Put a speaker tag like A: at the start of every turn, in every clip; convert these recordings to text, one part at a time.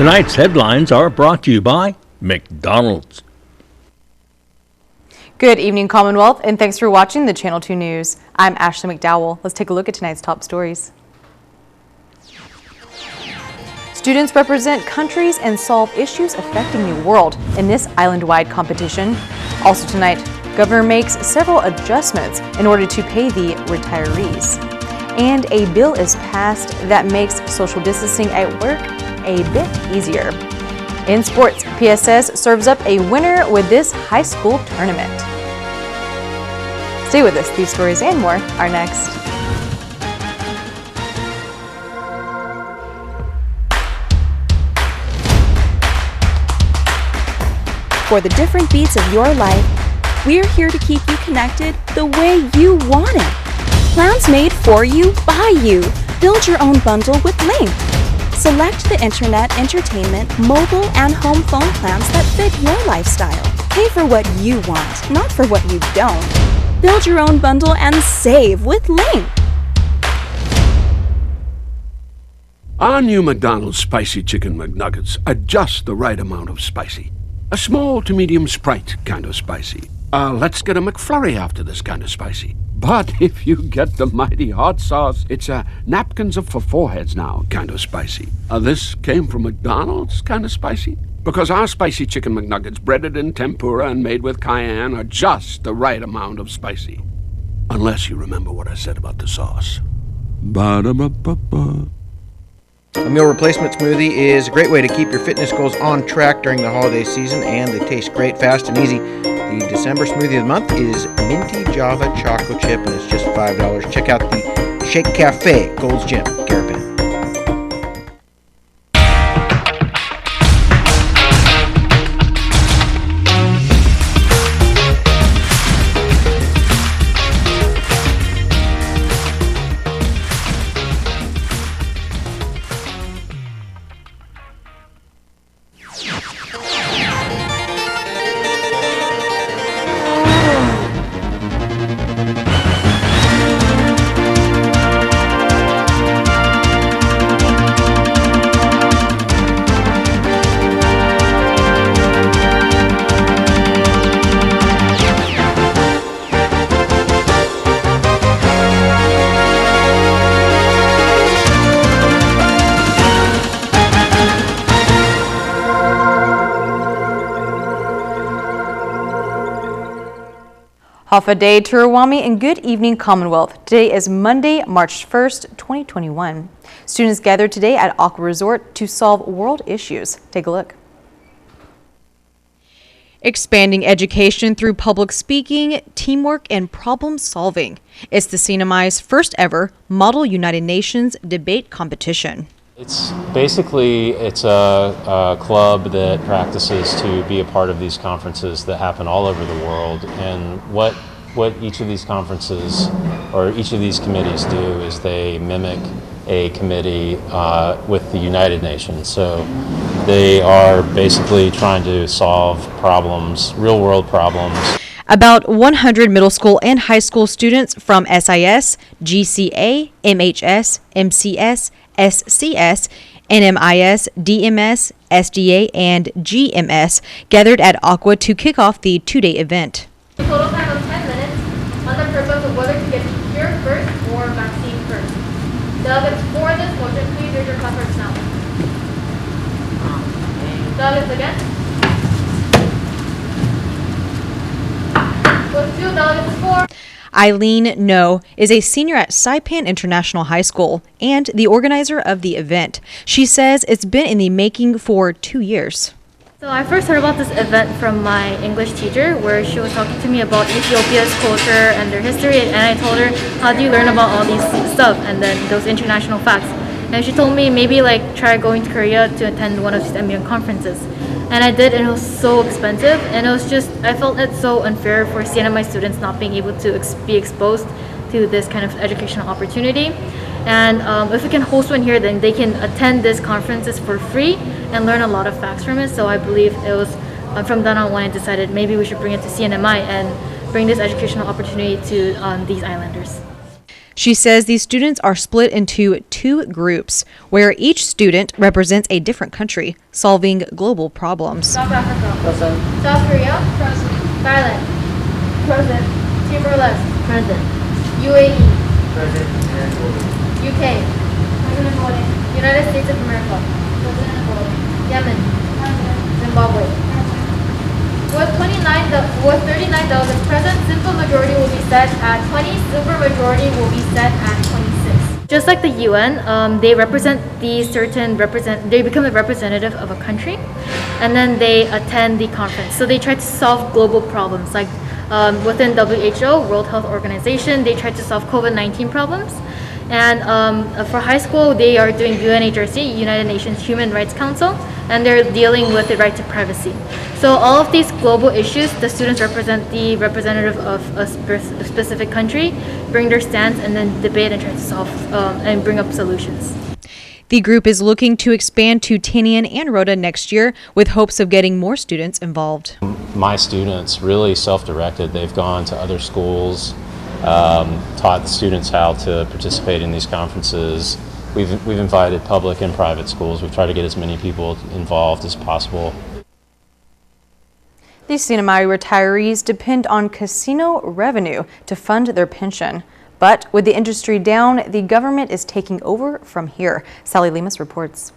A: Tonight's headlines are brought to you by McDonald's.
B: Good evening, Commonwealth, and thanks for watching the Channel 2 News. I'm Ashley McDowell. Let's take a look at tonight's top stories. Students represent countries and solve issues affecting the world in this island-wide competition. Also tonight, Governor makes several adjustments in order to pay the retirees. And a bill is passed that makes social distancing at work a bit easier. In sports, PSS serves up a winner with this high school tournament. Stay with us. These stories and more are next.
C: For the different beats of your life, we're here to keep you connected the way you want it. Plans made for you, by you. Build your own bundle with Link. Select the internet, entertainment, mobile, and home phone plans that fit your lifestyle. Pay for what you want, not for what you don't. Build your own bundle and save with Link.
D: Our new McDonald's Spicy Chicken McNuggets are just the right amount of spicy. A small to medium Sprite kind of spicy. Let's get a McFlurry after this kind of spicy. But if you get the mighty hot sauce, it's a napkins for foreheads now kind of spicy. This came from McDonald's kind of spicy? Because our Spicy Chicken McNuggets, breaded in tempura and made with cayenne, are just the right amount of spicy. Unless you remember what I said about the sauce. Ba-da-ba-ba-ba.
E: A meal replacement smoothie is a great way to keep your fitness goals on track during the holiday season, and they taste great, fast, and easy. The December smoothie of the month is Minty Java Choco Chip, and it's just $5. Check out the Shake Cafe, Gold's Gym, Garapan.
B: Hafa Day Turawami and good evening, Commonwealth. Today is Monday, March 1st, 2021. Students gathered today at Aqua Resort to solve world issues. Take a look. Expanding education through public speaking, teamwork, and problem solving. It's the CNMI's first ever Model United Nations debate competition.
F: It's a club that practices to be a part of these conferences that happen all over the world, and what each of these conferences or each of these committees do is they mimic a committee with the United Nations. So they are basically trying to solve problems, real world problems.
B: About 100 middle school and high school students from SIS, GCA, MHS, MCS, SCS, NMIS, DMS, SDA, and GMS gathered at Aqua to kick off the two-day event.
G: A total time of 10 minutes on the purpose of whether to get cure first or vaccine first. Delegates for this motion, please raise your cards now. Delegates against? With 2 delegates for.
B: Eileen No is a senior at Saipan International High School and the organizer of the event. She says it's been in the making for 2 years.
G: So I first heard about this event from my English teacher, where she was talking to me about Ethiopia's culture and their history, and I told her, how do you learn about all these stuff and then those international facts? And she told me maybe try going to Korea to attend one of these MBN conferences. And I did, and it was so expensive, and I felt it's so unfair for CNMI students not being able to be exposed to this kind of educational opportunity. And if we can host one here, then they can attend these conferences for free and learn a lot of facts from it. So I believe it was from then on when I decided maybe we should bring it to CNMI and bring this educational opportunity to these islanders.
B: She says these students are split into 2 groups, where each student represents a different country, solving global problems.
G: South Africa. Present. South Korea. Present. Thailand. Present. Timor-Leste. Present. UAE. Present. UK. President voting. United States of America. President voting. Yemen. Present. Zimbabwe. With 39,000 present, simple majority will be set at 20, supermajority will be set at 26. Just like the UN, they represent they become a representative of a country, and then they attend the conference. So they try to solve global problems, like within WHO, World Health Organization, they try to solve COVID-19 problems. And for high school, they are doing UNHRC, United Nations Human Rights Council, and they're dealing with the right to privacy. So all of these global issues, the students represent the representative of a specific country, bring their stance, and then debate and try to solve and bring up solutions.
B: The group is looking to expand to Tinian and Rhoda next year with hopes of getting more students involved.
F: My students really self-directed. They've gone to other schools, taught the students how to participate in these conferences. We've invited public and private schools. We've tried to get as many people involved as possible.
B: The CNMI retirees depend on casino revenue to fund their pension. But with the industry down, the government is taking over from here. Sally Lemus reports.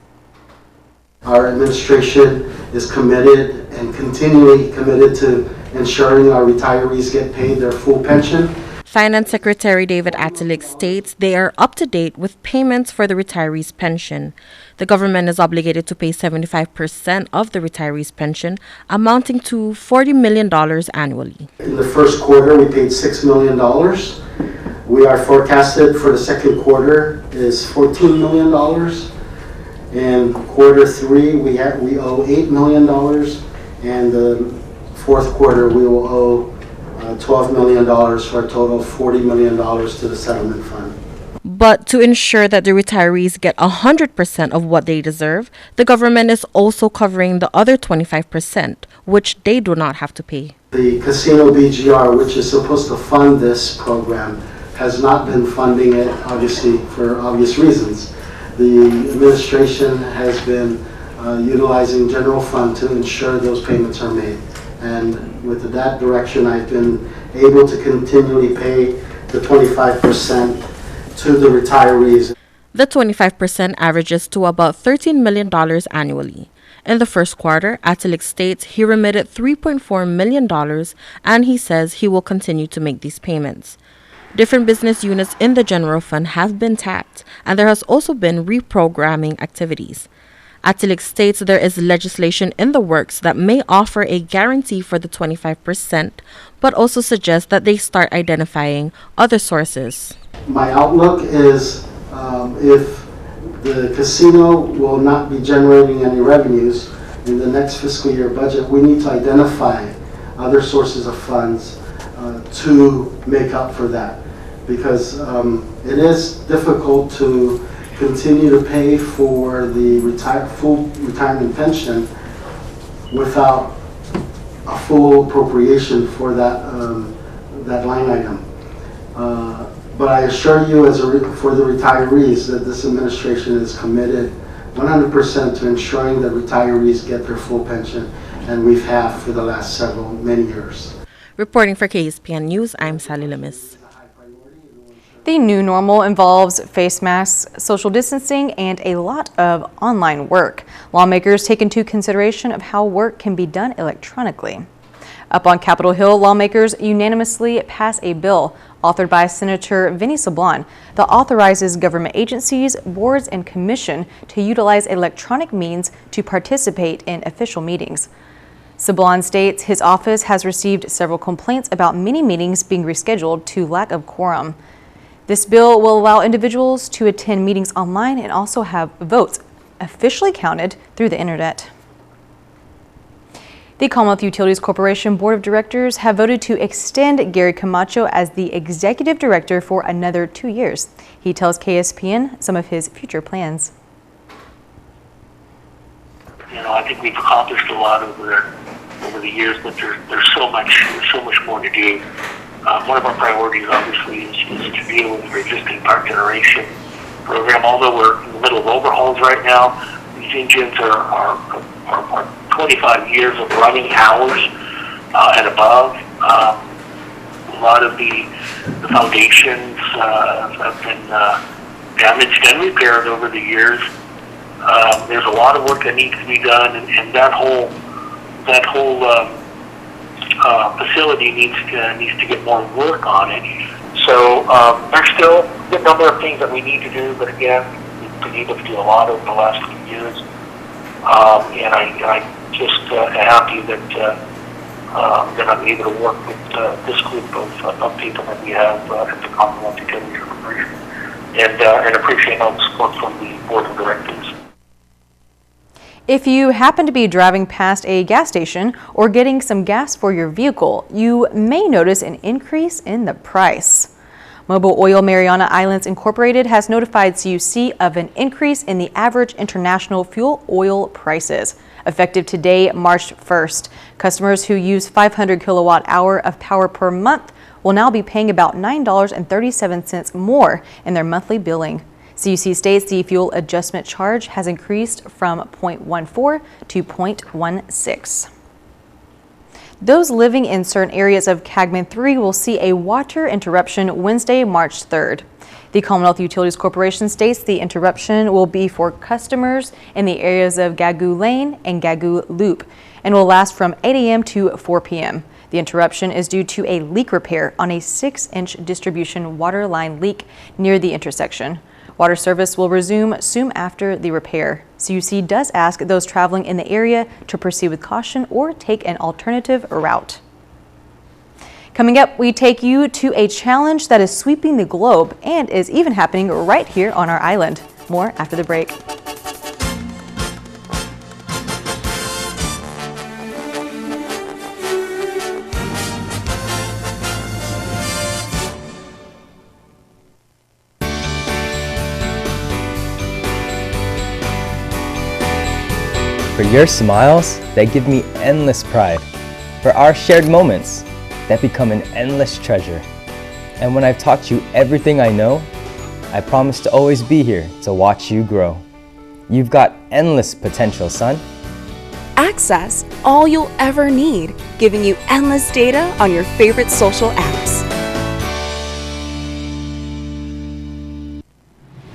H: Our administration is committed and continually committed to ensuring our retirees get paid their full pension.
I: Finance Secretary David Attilik states they are up to date with payments for the retirees' pension. The government is obligated to pay 75% of the retirees' pension, amounting to $40 million annually.
H: In the first quarter, we paid $6 million. We are forecasted for the second quarter is $14 million. In quarter 3, we owe $8 million. And the fourth quarter, we will owe $12 million for a total of $40 million to the settlement fund.
I: But to ensure that the retirees get 100% of what they deserve, the government is also covering the other 25%, which they do not have to pay.
H: The Casino BGR, which is supposed to fund this program, has not been funding it, obviously, for obvious reasons. The administration has been utilizing general fund to ensure those payments are made. And with that direction, I've been able to continually pay the 25% to the retirees.
I: The 25% averages to about $13 million annually. In the first quarter, Attilik states he remitted $3.4 million, and he says he will continue to make these payments. Different business units in the general fund have been tapped, and there has also been reprogramming activities. Attilik states there is legislation in the works that may offer a guarantee for the 25%, but also suggests that they start identifying other sources.
H: My outlook is if the casino will not be generating any revenues in the next fiscal year budget, we need to identify other sources of funds to make up for that. Because it is difficult to continue to pay for the full retirement pension without a full appropriation for that that line item. But I assure you, for the retirees, that this administration is committed 100% to ensuring that retirees get their full pension, and we've had for the last many years.
I: Reporting for KSPN News, I'm Sally Lemus.
B: The new normal involves face masks, social distancing, and a lot of online work. Lawmakers take into consideration of how work can be done electronically. Up on Capitol Hill, lawmakers unanimously pass a bill authored by Senator Vinny Sablon that authorizes government agencies, boards, and commission to utilize electronic means to participate in official meetings. Sablon states his office has received several complaints about many meetings being rescheduled to lack of quorum. This bill will allow individuals to attend meetings online and also have votes officially counted through the internet. The Commonwealth Utilities Corporation Board of Directors have voted to extend Gary Camacho as the executive director for another 2 years. He tells KSPN some of his future plans.
J: I think we've accomplished a lot over the years, but there's so much more to do. One of our priorities, obviously, is to deal with our existing power generation program. Although we're in the middle of overhauls right now, these engines are 25 years of running hours and above. A lot of the foundations have been damaged and repaired over the years. There's a lot of work that needs to be done, and that whole facility needs to get more work on it. So there's still a good number of things that we need to do, but again, we need to do a lot over the last few years. And I just happy that I'm able to work with this group of people that we have at the Commonwealth Utilities Corporation, and appreciate all the support from the board of directors.
B: If you happen to be driving past a gas station or getting some gas for your vehicle, you may notice an increase in the price. Mobil Oil Mariana Islands Incorporated has notified CUC of an increase in the average international fuel oil prices. Effective today, March 1st, customers who use 500 kilowatt hour of power per month will now be paying about $9.37 more in their monthly billing. CUC states the fuel adjustment charge has increased from 0.14 to 0.16. Those living in certain areas of Cagman 3 will see a water interruption Wednesday, March 3rd. The Commonwealth Utilities Corporation states the interruption will be for customers in the areas of Gagoo Lane and Gagoo Loop and will last from 8 a.m. to 4 p.m. The interruption is due to a leak repair on a 6-inch distribution water line leak near the intersection. Water service will resume soon after the repair. CUC does ask those traveling in the area to proceed with caution or take an alternative route. Coming up, we take you to a challenge that is sweeping the globe and is even happening right here on our island. More after the break.
K: For your smiles, they give me endless pride. For our shared moments, that become an endless treasure. And when I've taught you everything I know, I promise to always be here to watch you grow. You've got endless potential, son.
C: Access all you'll ever need, giving you endless data on your favorite social apps.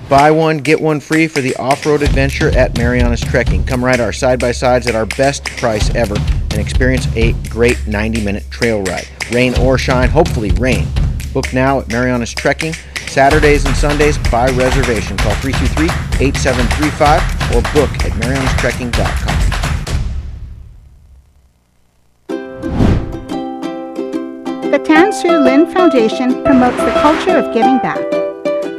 E: Buy one, get one free for the off-road adventure at Mariana's Trekking. Come ride our side-by-sides at our best price ever and experience a great 90-minute trail ride. Rain or shine, hopefully rain. Book now at Mariana's Trekking, Saturdays and Sundays by reservation. Call 323-8735 or book at marianastrekking.com.
L: The Tan Su Lin Foundation promotes the culture of giving back.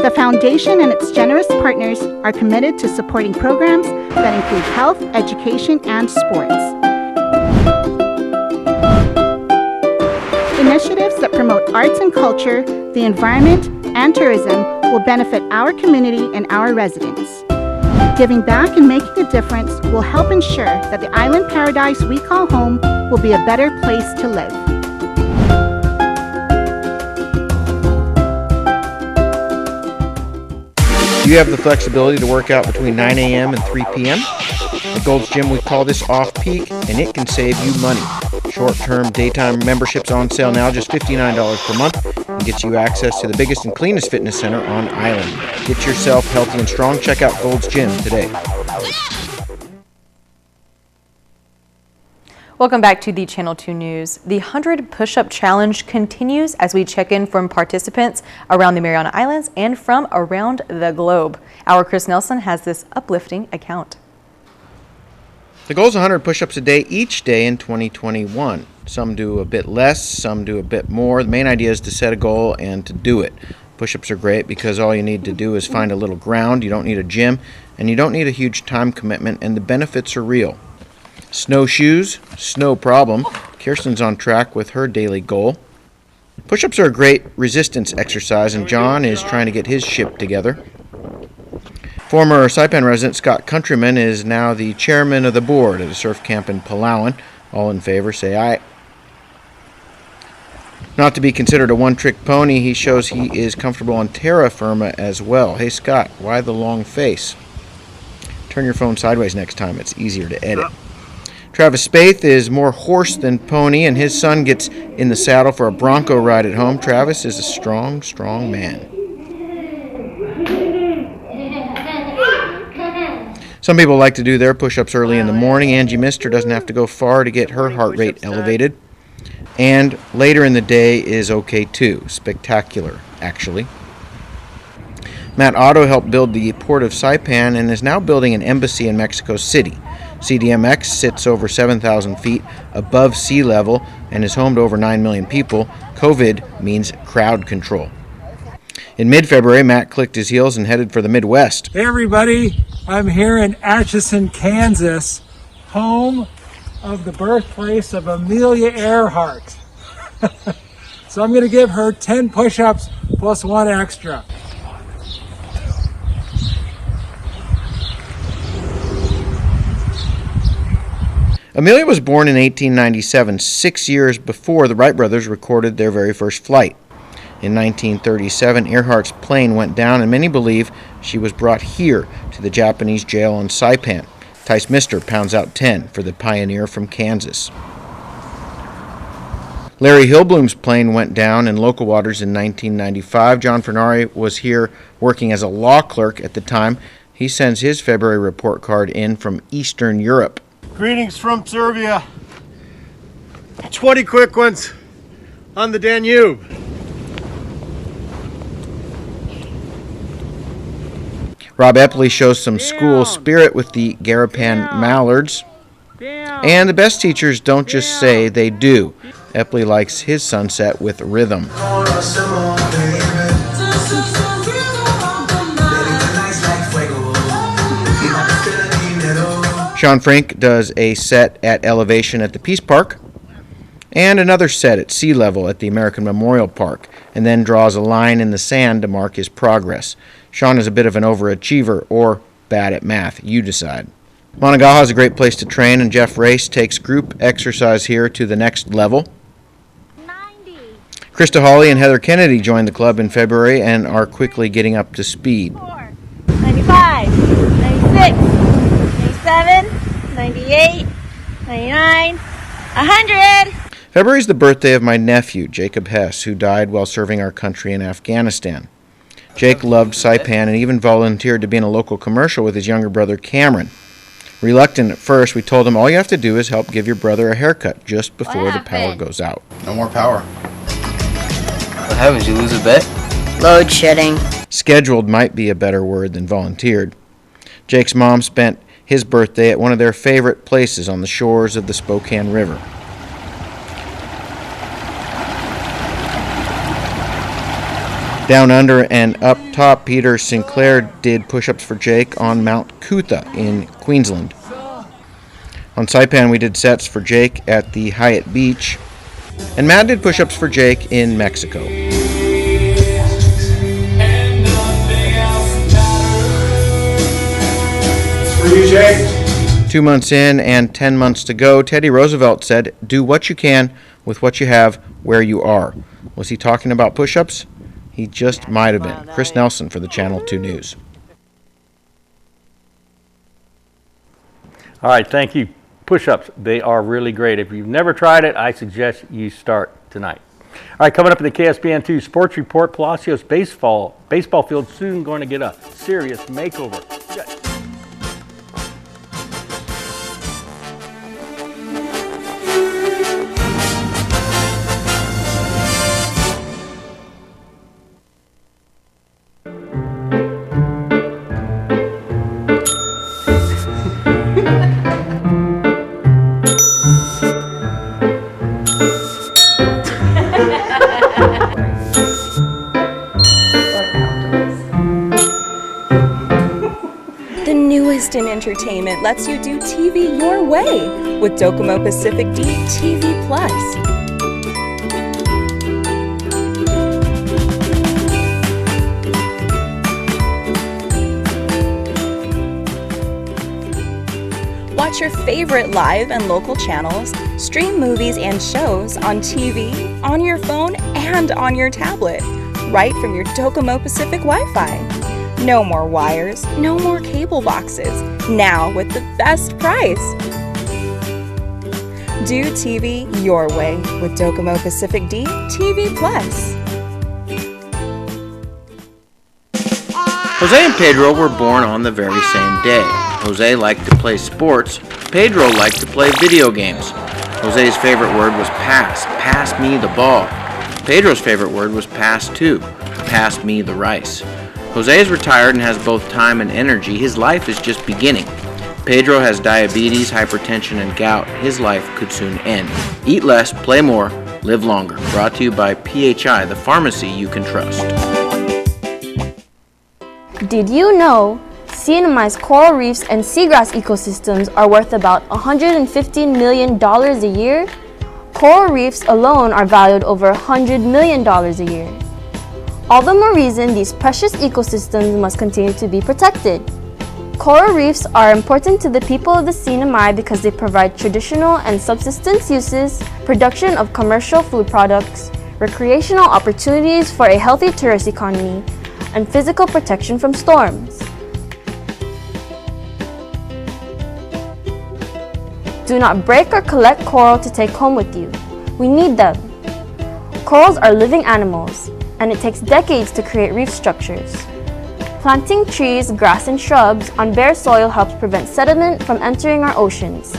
L: The foundation and its generous partners are committed to supporting programs that include health, education, and sports. Initiatives that promote arts and culture, the environment, and tourism will benefit our community and our residents. Giving back and making a difference will help ensure that the island paradise we call home will be a better place to live.
E: Do you have the flexibility to work out between 9 a.m. and 3 p.m.? At Gold's Gym, we call this off-peak, and it can save you money. Short-term daytime memberships on sale now, just $59 per month, and gets you access to the biggest and cleanest fitness center on island. Get yourself healthy and strong. Check out Gold's Gym today.
B: Welcome back to the Channel 2 News. The 100 Push-Up Challenge continues as we check in from participants around the Mariana Islands and from around the globe. Our Chris Nelson has this uplifting account.
E: The goal is 100 push-ups a day each day in 2021. Some do a bit less, some do a bit more. The main idea is to set a goal and to do it. Push-ups are great because all you need to do is find a little ground. You don't need a gym, and you don't need a huge time commitment, and the benefits are real. Snowshoes, no problem. Kirsten's on track with her daily goal. Push-ups are a great resistance exercise, and John is trying to get his ship together. Former Saipan resident Scott Countryman is now the chairman of the board at a surf camp in Palawan. All in favor, say aye. Not to be considered a one-trick pony, he shows he is comfortable on terra firma as well. Hey, Scott, why the long face? Turn your phone sideways next time. It's easier to edit. Travis Spaeth is more horse than pony, and his son gets in the saddle for a bronco ride at home. Travis is a strong, strong man. Some people like to do their push-ups early in the morning. Angie Mister doesn't have to go far to get her heart rate elevated. And later in the day is okay too. Spectacular, actually. Matt Otto helped build the port of Saipan and is now building an embassy in Mexico City. CDMX sits over 7,000 feet above sea level and is home to over 9 million people. COVID means crowd control. In mid-February, Matt clicked his heels and headed for the Midwest.
M: Hey everybody, I'm here in Atchison, Kansas, home of the birthplace of Amelia Earhart. So I'm going to give her 10 push-ups plus one extra.
E: Amelia was born in 1897, 6 years before the Wright brothers recorded their very first flight. In 1937, Earhart's plane went down, and many believe she was brought here to the Japanese jail on Saipan. Tice Mister pounds out 10 for the pioneer from Kansas. Larry Hillbloom's plane went down in local waters in 1995. John Fernari was here working as a law clerk at the time. He sends his February report card in from Eastern Europe.
N: Greetings from Serbia. 20 quick ones on the Danube.
E: Rob Epley shows some school spirit with the Garapan Mallards. And the best teachers don't just say, they do. Epley likes his sunset with rhythm. Sean Frank does a set at elevation at the Peace Park and another set at sea level at the American Memorial Park, and then draws a line in the sand to mark his progress. Sean is a bit of an overachiever or bad at math. You decide. Monongahela is a great place to train, and Jeff Race takes group exercise here to the next level.
O: 90.
E: Krista Hawley and Heather Kennedy joined the club in February and are quickly getting up to speed.
O: 95, 96, 97, 98, 99, 100.
E: February is the birthday of my nephew, Jacob Hess, who died while serving our country in Afghanistan. Jake loved Saipan and even volunteered to be in a local commercial with his younger brother, Cameron. Reluctant at first, we told him all you have to do is help give your brother a haircut just before the power goes out.
P: No more power.
Q: What happens? You lose a bet?
R: Load shedding.
E: Scheduled might be a better word than volunteered. Jake's mom spent his birthday at one of their favorite places on the shores of the Spokane River. Down under and up top, Peter Sinclair did push-ups for Jake on Mount Cootha in Queensland. On Saipan, we did sets for Jake at the Hyatt Beach, and Matt did push-ups for Jake in Mexico.
N: For you, Jake.
E: 2 months in and 10 months to go, Teddy Roosevelt said, "Do what you can with what you have where you are." Was he talking about push-ups? He just might have been. Chris Nelson for the Channel 2 News.
A: All right, thank you. Push-ups, they are really great. If you've never tried it, I suggest you start tonight. All right, coming up in the KSPN2 Sports Report, Palacios baseball field soon going to get a serious makeover.
C: The newest in entertainment lets you do TV your way with Docomo Pacific D TV Plus. Watch watch your favorite live and local channels, stream movies and shows on TV, on your phone, and on your tablet, right from your Docomo Pacific Wi-Fi. No more wires, no more cable boxes, now with the best price. Do TV your way with Docomo Pacific D TV Plus.
E: Jose and Pedro were born on the very same day. Jose liked to play sports. Pedro liked to play video games. Jose's favorite word was pass. Pass me the ball. Pedro's favorite word was pass too. Pass me the rice. Jose is retired and has both time and energy. His life is just beginning. Pedro has diabetes, hypertension, and gout. His life could soon end. Eat less, play more, live longer. Brought to you by PHI, the pharmacy you can trust.
P: Did you know CNMI's coral reefs and seagrass ecosystems are worth about $115 million a year? Coral reefs alone are valued over $100 million a year. All the more reason these precious ecosystems must continue to be protected. Coral reefs are important to the people of the CNMI because they provide traditional and subsistence uses, production of commercial food products, recreational opportunities for a healthy tourist economy, and physical protection from storms. Do not break or collect coral to take home with you. We need them. Corals are living animals, and it takes decades to create reef structures. Planting trees, grass, and shrubs on bare soil helps prevent sediment from entering our oceans.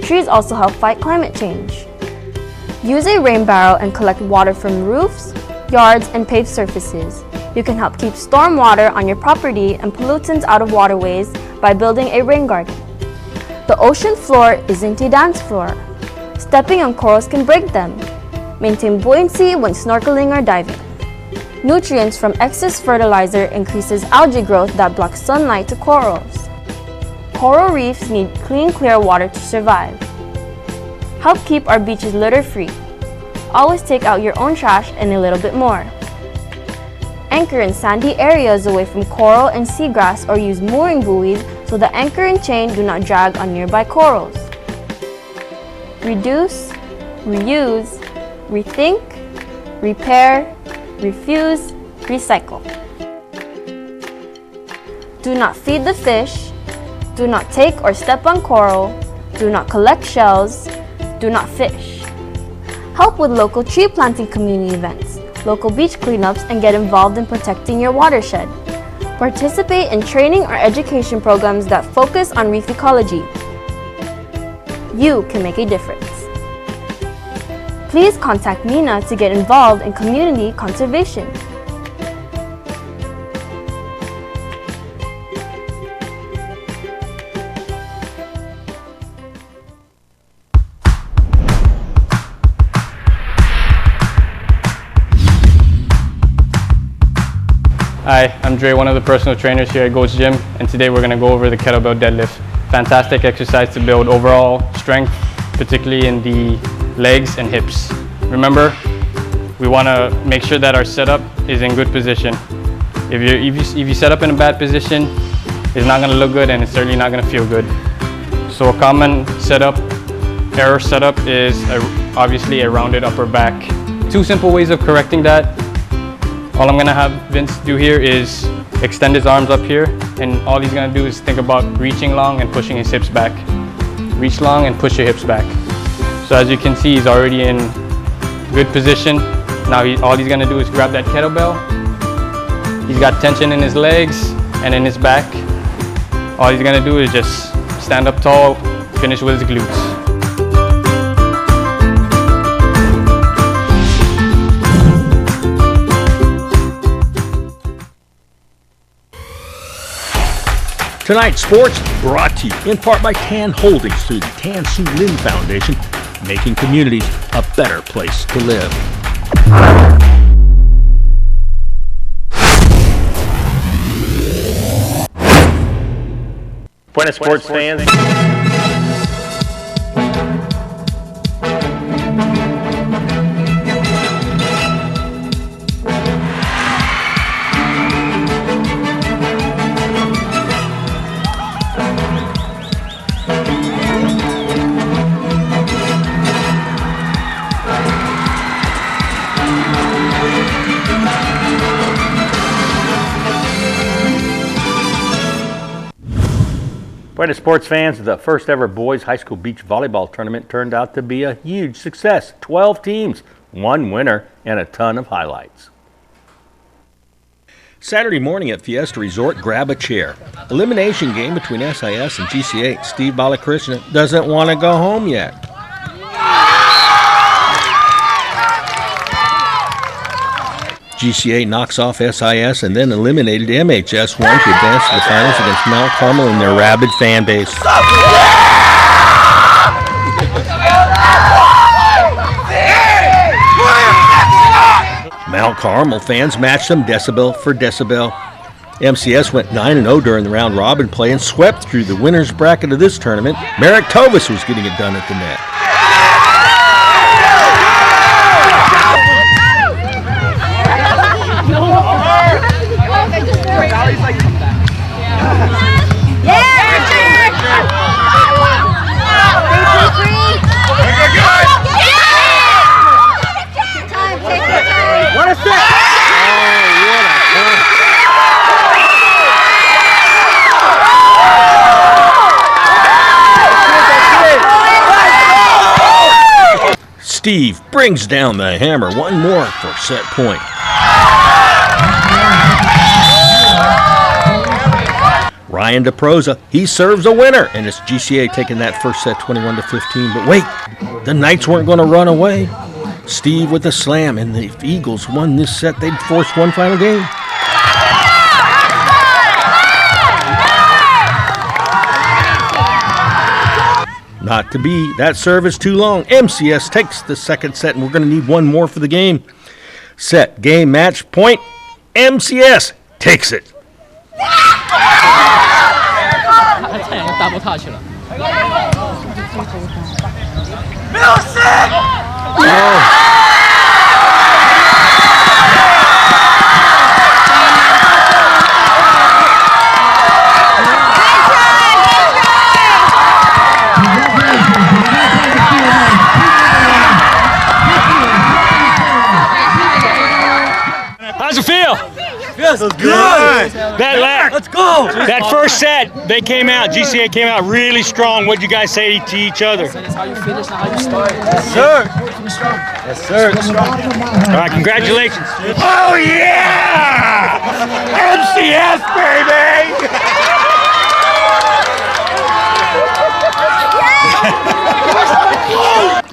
P: Trees also help fight climate change. Use a rain barrel and collect water from roofs, yards, and paved surfaces. You can help keep storm water on your property and pollutants out of waterways by building a rain garden. The ocean floor isn't a dance floor. Stepping on corals can break them. Maintain buoyancy when snorkeling or diving. Nutrients from excess fertilizer increases algae growth that blocks sunlight to corals. Coral reefs need clean, clear water to survive. Help keep our beaches litter-free. Always take out your own trash and a little bit more. Anchor in sandy areas away from coral and seagrass or use mooring buoys so the anchor and chain do not drag on nearby corals. Reduce, reuse, rethink, repair, refuse, recycle. Do not feed the fish. Do not take or step on coral. Do not collect shells. Do not fish. Help with local tree planting community events, local beach cleanups, and get involved in protecting your watershed. Participate in training or education programs that focus on reef ecology. You can make a difference. Please contact Mina to get involved in community conservation.
R: Hi, I'm Dre, one of the personal trainers here at Goats Gym, and today we're going to go over the kettlebell deadlift. Fantastic exercise to build overall strength, particularly in the legs and hips. Remember, we want to make sure that our setup is in good position. If you set up in a bad position, it's not going to look good and it's certainly not going to feel good. So a common error setup is obviously a rounded upper back. Two simple ways of correcting that. All I'm gonna have Vince do here is extend his arms up here, and all he's gonna do is think about reaching long and pushing his hips back. Reach long and push your hips back. So as you can see, he's already in good position. Now all he's gonna do is grab that kettlebell. He's got tension in his legs and in his back. All he's gonna do is just stand up tall, finish with his glutes.
A: Tonight's sports brought to you in part by Tan Holdings through the Tan Su Lin Foundation, making communities a better place to live. Buenas sports fans. Boy, to sports fans, the first ever boys high school beach volleyball tournament turned out to be a huge success. 12 teams, one winner, and a ton of highlights. Saturday morning at Fiesta Resort, grab a chair. Elimination game between SIS and GCA. Steve Balakrishna doesn't want to go home yet. GCA knocks off SIS and then eliminated MHS1 to advance to the finals against Mount Carmel and their rabid fan base. Mount Carmel fans matched them decibel for decibel. MCS went 9-0 during the round robin play and swept through the winner's bracket of this tournament. Merrick Tovis was getting it done at the net. Steve brings down the hammer. One more for set point. Ryan DeProza, he serves a winner, and it's GCA taking that first set 21-15. But wait, the Knights weren't going to run away. Steve with a slam, and the Eagles won this set. They'd force one final game. Not to be. That serve is too long. MCS takes the second set, and we're going to need one more for the game. Set, game, match, point. MCS takes it.
S: How's it feel?
N: Feels good.
S: Let's go. That first set, they came out. GCA came out really strong. What'd you guys say to each other?
T: It's how you finish, not how you start.
N: Yes, sir. Yes, sir.
S: All right, congratulations.
N: Oh, yeah! MCS, baby!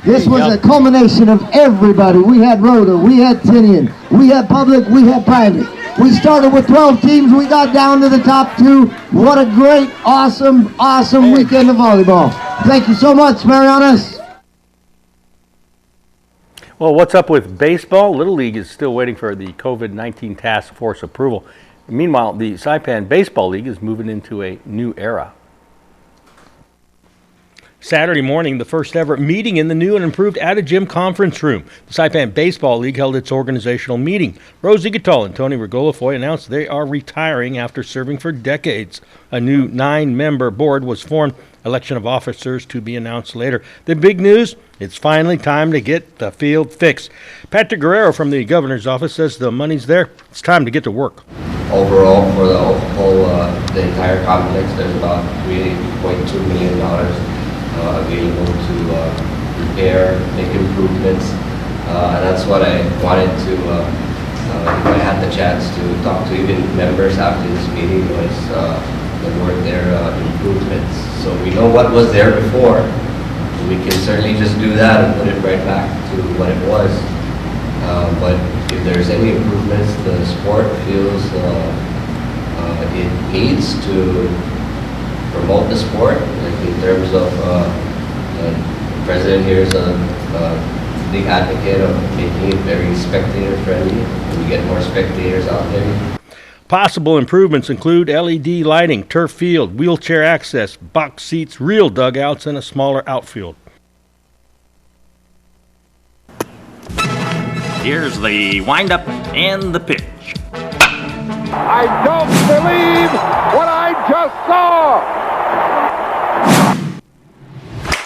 U: This was a culmination of everybody. We had Rhoda, we had Tinian, we had public, we had private. We started with 12 teams, we got down to the top two. What a great, awesome weekend of volleyball. Thank you so much, Marianas.
A: Well, what's up with baseball? Little League is still waiting for the COVID-19 task force approval. Meanwhile, the Saipan Baseball League is moving into a new era. Saturday morning, the first ever meeting in the new and improved out-of-gym conference room. The Saipan Baseball League held its organizational meeting. Rosie Gattal and Tony Regolafoy announced they are retiring after serving for decades. A new 9-member board was formed. Election of officers to be announced later. The big news, it's finally time to get the field fixed. Patrick Guerrero from the governor's office says the money's there. It's time to get to work.
V: Overall, for the entire complex, there's about $3.2 million available to repair, make improvements, and that's what I wanted to, if I had the chance to talk to even members after this meeting, was the word there, improvements. So we know what was there before, we can certainly just do that and put it right back to what it was. But if there's any improvements, the sport feels it needs to promote the sport, like in terms of the president here is a big advocate of making it very spectator friendly. We get more spectators out there.
A: Possible improvements include LED lighting, turf field, wheelchair access, box seats, real dugouts, and a smaller outfield.
W: Here's the windup and the pitch.
X: I don't believe what I just saw!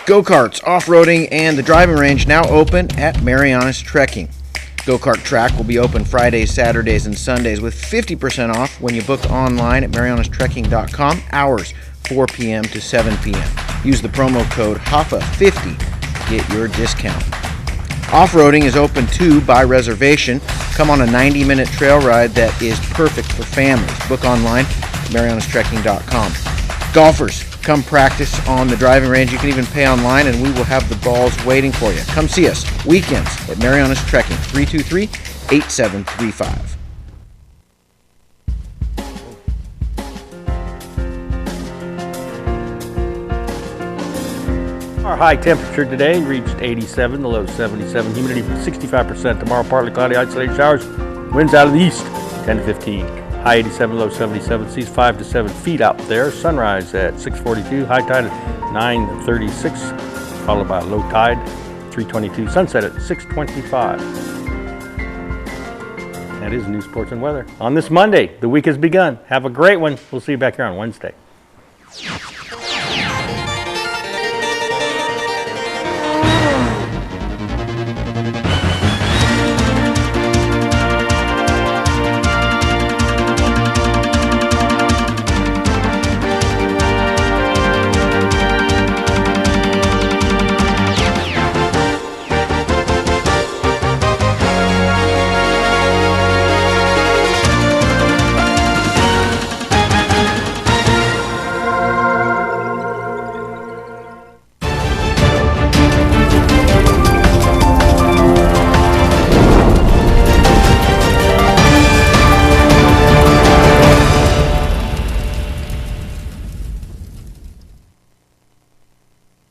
E: Go-karts, off-roading, and the driving range now open at Marianas Trekking. Go-kart track will be open Fridays, Saturdays, and Sundays with 50% off when you book online at marianastrekking.com. Hours 4 p.m. to 7 p.m. Use the promo code HOFFA50 to get your discount. Off-roading is open too by reservation. Come on a 90-minute trail ride that is perfect for families. Book online at marianastrekking.com. Golfers, come practice on the driving range. You can even pay online, and we will have the balls waiting for you. Come see us weekends at Mariana's Trekking, 323-8735.
A: Our high temperature today reached 87, the low 77, humidity 65%. Tomorrow, partly cloudy, isolated showers, winds out of the east, 10 to 15. High 87, low 77, seas 5 to 7 feet out there. Sunrise at 6:42, high tide at 9:36, followed by low tide 3:22. Sunset at 6:25. That is news, sports, and weather. On this Monday, the week has begun. Have a great one. We'll see you back here on Wednesday.